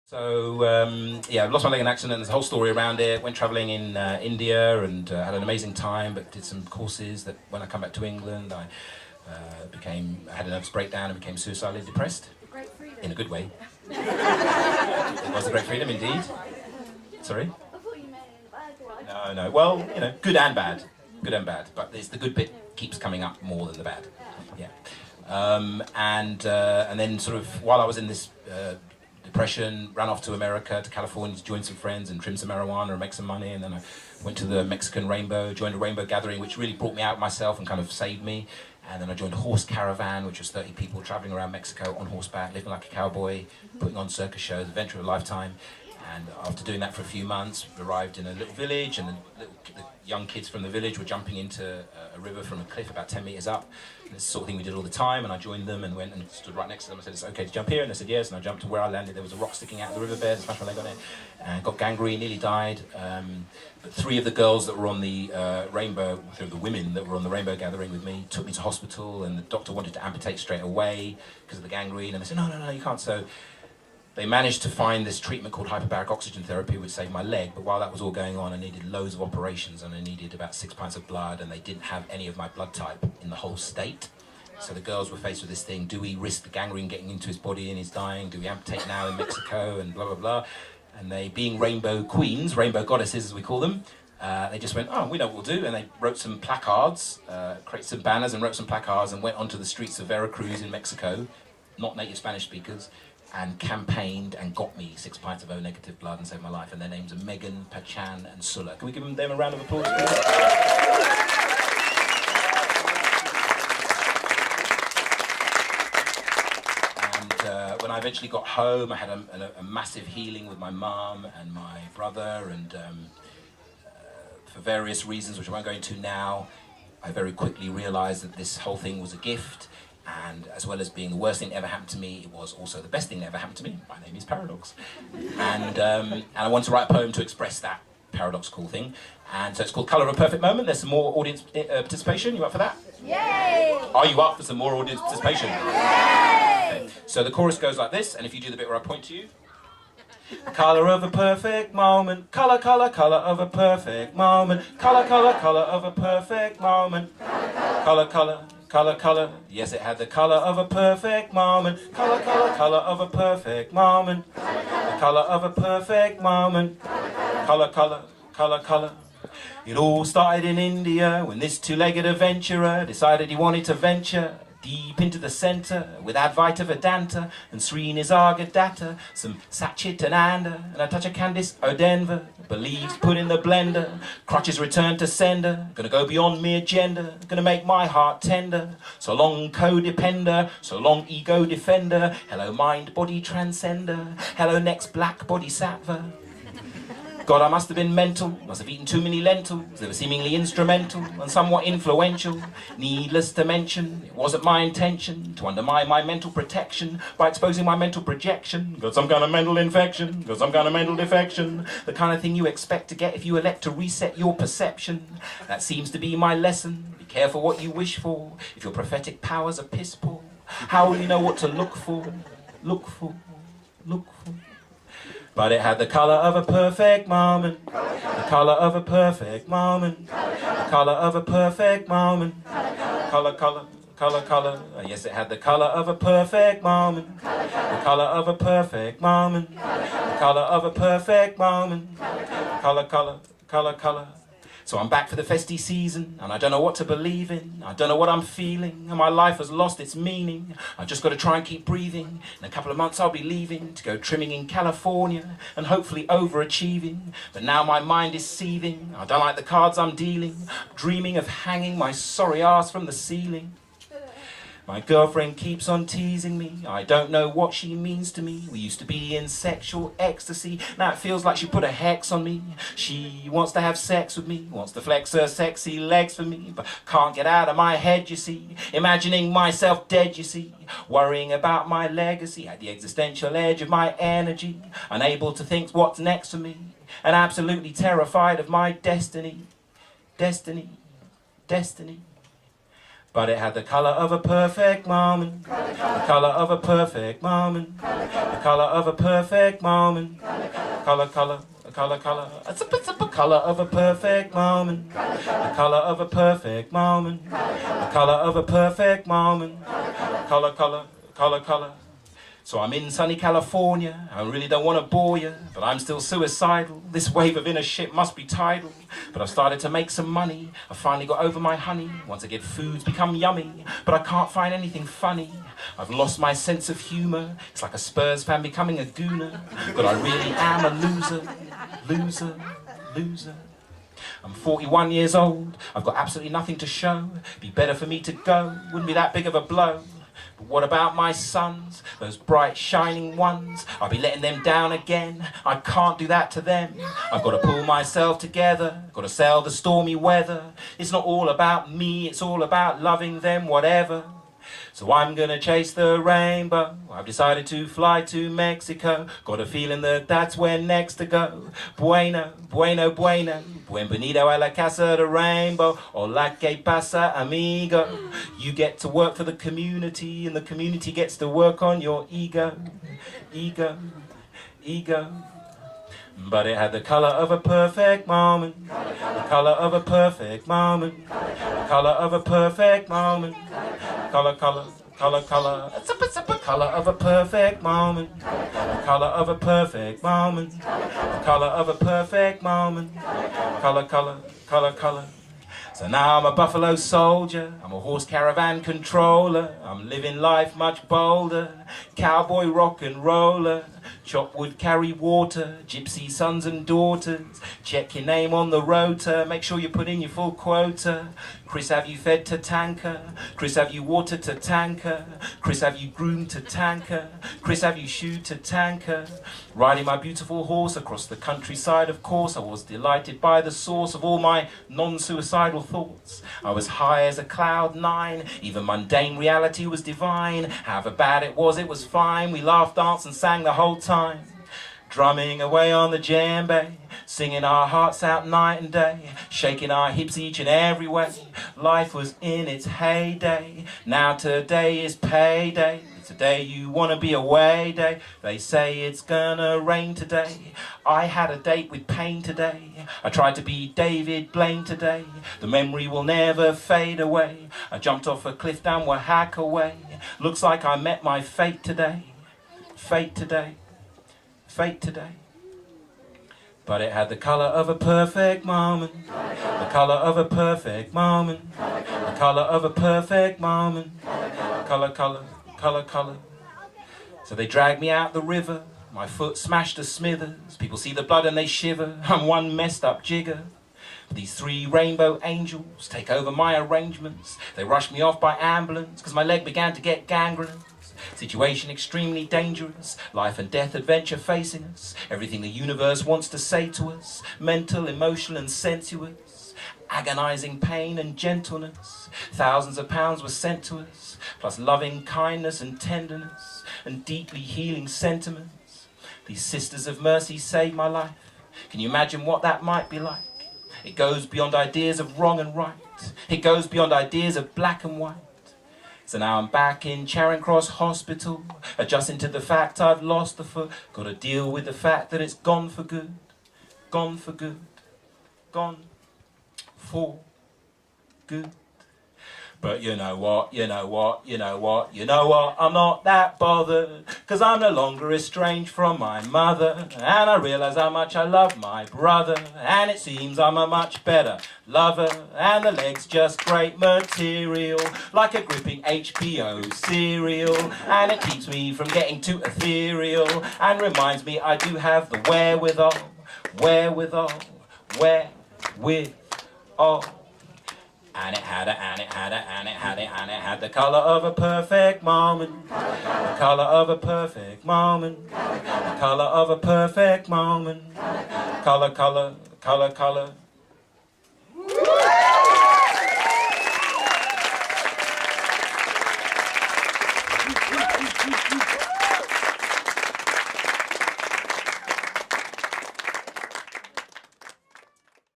So yeah, lost my leg in an accident. There's a whole story around it. Went travelling in India and had an amazing time, but did some courses that when I come back to England, I had a nervous breakdown and became suicidally depressed. Great freedom. In a good way. It was a great freedom indeed. Sorry? I thought you meant in a bad way. No. Well, you know, good and bad. Good and bad. But it's the good bit keeps coming up more than the bad. Yeah. And then sort of while I was in this depression, ran off to America, to California to join some friends and trim some marijuana and make some money, and then I went to the Mexican Rainbow, joined a rainbow gathering which really brought me out of myself and kind of saved me, and then I joined a horse caravan which was 30 people travelling around Mexico on horseback, living like a cowboy, putting on circus shows, adventure of a lifetime. And after doing that for a few months, arrived in a little village, and the young kids from the village were jumping into a river from a cliff about 10 metres up. And this sort of thing we did all the time, and I joined them and went and stood right next to them. I said, "It's okay to jump here?" And they said, "Yes." And I jumped to where I landed. There was a rock sticking out of the riverbed, smashed my leg on it, and got gangrene, nearly died. But three of the girls that were on the rainbow, the women that were on the rainbow gathering with me, took me to hospital, and the doctor wanted to amputate straight away because of the gangrene. And they said, no, you can't. So they managed to find this treatment called hyperbaric oxygen therapy, which saved my leg. But while that was all going on, I needed loads of operations, and I needed about 6 pints of blood, and they didn't have any of my blood type in the whole state. So the girls were faced with this thing: do we risk the gangrene getting into his body and he's dying? Do we amputate now in Mexico? And blah, blah, blah. And they, being rainbow queens, rainbow goddesses as we call them, they just went, "Oh, we know what we'll do." And they wrote some placards, created some banners and wrote some placards, and went onto the streets of Veracruz in Mexico, not native Spanish speakers, and campaigned and got me 6 pints of O-negative blood and saved my life. And their names are Megan, Pachan and Sulla. Can we give them a round of applause, please? And when I eventually got home, I had a massive healing with my mum and my brother, and for various reasons, which I won't go into now, I very quickly realised that this whole thing was a gift. And as well as being the worst thing that ever happened to me, it was also the best thing that ever happened to me. My name is Paradox. And I wanted to write a poem to express that paradoxical thing. And so it's called Colour of a Perfect Moment. There's some more audience participation. You up for that? Yay! Are you up for some more audience participation? Yay! Okay. So the chorus goes like this, and if you do the bit where I point to you. Colour of a perfect moment, colour, colour, colour of a perfect moment, colour, colour, colour of a perfect moment, colour, colour. Colour, colour, yes it had the colour of a perfect moment. Colour, colour, colour of a perfect moment. The colour of a perfect moment. Colour, colour, colour, colour. It all started in India when this two-legged adventurer decided he wanted to venture deep into the centre with Advaita Vedanta and Sri Nisargadatta, some Satchitananda and a touch of Candice O'Denver. Beliefs put in the blender, crutches returned to sender. Gonna go beyond mere gender, gonna make my heart tender. So long codepender, so long ego defender. Hello mind body transcender, hello next black bodhisattva. God, I must have been mental, must have eaten too many lentils. They were seemingly instrumental and somewhat influential. Needless to mention, it wasn't my intention to undermine my mental protection by exposing my mental projection. Got some kind of mental infection, got some kind of mental defection. The kind of thing you expect to get if you elect to reset your perception. That seems to be my lesson. Be careful what you wish for. If your prophetic powers are piss poor, how will you know what to look for? Look for, look for. But it had the colour of a perfect moment, the colour of a perfect moment, the colour of a perfect moment, colour, colour, colour, colour. Yes, it had the colour of a perfect moment, the colour of a perfect moment, the colour of a perfect moment, colour, colour, colour, colour. So I'm back for the festy season, and I don't know what to believe in. I don't know what I'm feeling, and my life has lost its meaning. I've just got to try and keep breathing. In a couple of months I'll be leaving to go trimming in California and hopefully overachieving. But now my mind is seething. I don't like the cards I'm dealing. Dreaming of hanging my sorry ass from the ceiling. My girlfriend keeps on teasing me. I don't know what she means to me. We used to be in sexual ecstasy. Now it feels like she put a hex on me. She wants to have sex with me, wants to flex her sexy legs for me, but can't get out of my head, you see. Imagining myself dead, you see. Worrying about my legacy at the existential edge of my energy. Unable to think what's next for me. And absolutely terrified of my destiny. Destiny. Destiny. but it had the colour of a perfect moment. The colour of a perfect moment. The colour of a perfect moment. Colour, colour, colour, colour. It's a colour of a perfect moment. The colour of a perfect moment. The colour of a perfect moment. Colour, colour, colour, colour. So I'm in sunny California, I really don't want to bore you, but I'm still suicidal. This wave of inner shit must be tidal. But I've started to make some money, I finally got over my honey. Once I get food's become yummy, but I can't find anything funny. I've lost my sense of humour, it's like a Spurs fan becoming a gooner. But I really am a loser, loser, loser. I'm 41 years old, I've got absolutely nothing to show. Be better for me to go, wouldn't be that big of a blow. But what about my sons, those bright shining ones? I'll be letting them down again, I can't do that to them. I've got to pull myself together, got to sail the stormy weather. It's not all about me, it's all about loving them, whatever. So I'm gonna chase the rainbow, I've decided to fly to Mexico. Got a feeling that that's where next to go. Bueno, bueno, bueno, bienvenido a la casa de rainbow. Hola, que pasa, amigo? You get to work for the community, and the community gets to work on your ego. Ego, ego. But it had the colour of a perfect moment. The colour of a perfect moment. The colour of a perfect moment. Colour, colour, colour, colour. It's a colour of a perfect moment. The colour of a perfect moment. The colour of a perfect moment. Colour, colour, colour, colour. So now I'm a buffalo soldier, I'm a horse caravan controller, I'm living life much bolder, cowboy rock and roller, chop wood, carry water, gypsy sons and daughters, check your name on the rotor, make sure you put in your full quota. Chris, have you fed to tanker? Chris, have you watered to tanker? Chris, have you groomed to tanker? Chris, have you shoed to tanker? Riding my beautiful horse across the countryside, of course, I was delighted by the source of all my non-suicidal thoughts. I was high as a cloud nine, even mundane reality was divine. However bad it was fine. We laughed, danced and sang the whole time. Drumming away on the djembe, singing our hearts out night and day, shaking our hips each and every way. Life was in its heyday, now today is payday. It's a day you wanna be away day. They say it's gonna rain today. I had a date with pain today. I tried to be David Blaine today. The memory will never fade away. I jumped off a cliff down Oaxaca way. Looks like I met my fate today. Fate today. Fate today. But it had the colour of a perfect moment. The colour of a perfect moment. The colour of a perfect moment. Colour, colour, colour, colour. So they dragged me out the river. My foot smashed to smithers. People see the blood and they shiver. I'm one messed up jigger. These three rainbow angels take over my arrangements. They rushed me off by ambulance because my leg began to get gangrene. Situation extremely dangerous, life and death adventure facing us. Everything the universe wants to say to us, mental, emotional and sensuous. Agonizing pain and gentleness. Thousands of pounds were sent to us, plus loving kindness and tenderness, and deeply healing sentiments. These sisters of mercy saved my life. Can you imagine what that might be like? It goes beyond ideas of wrong and right. It goes beyond ideas of black and white. So now I'm back in Charing Cross Hospital, adjusting to the fact I've lost the foot. Gotta deal with the fact that it's gone for good. Gone for good. Gone for good. But you know what, you know what, you know what, you know what, I'm not that bothered, 'cause I'm no longer estranged from my mother, and I realise how much I love my brother, and it seems I'm a much better lover, and the leg's just great material, like a gripping HBO serial, and it keeps me from getting too ethereal, and reminds me I do have the wherewithal, wherewithal, wherewithal. And it had the colour of a perfect moment. The colour of a perfect moment. The colour of a perfect moment. Colour, colour, colour, colour.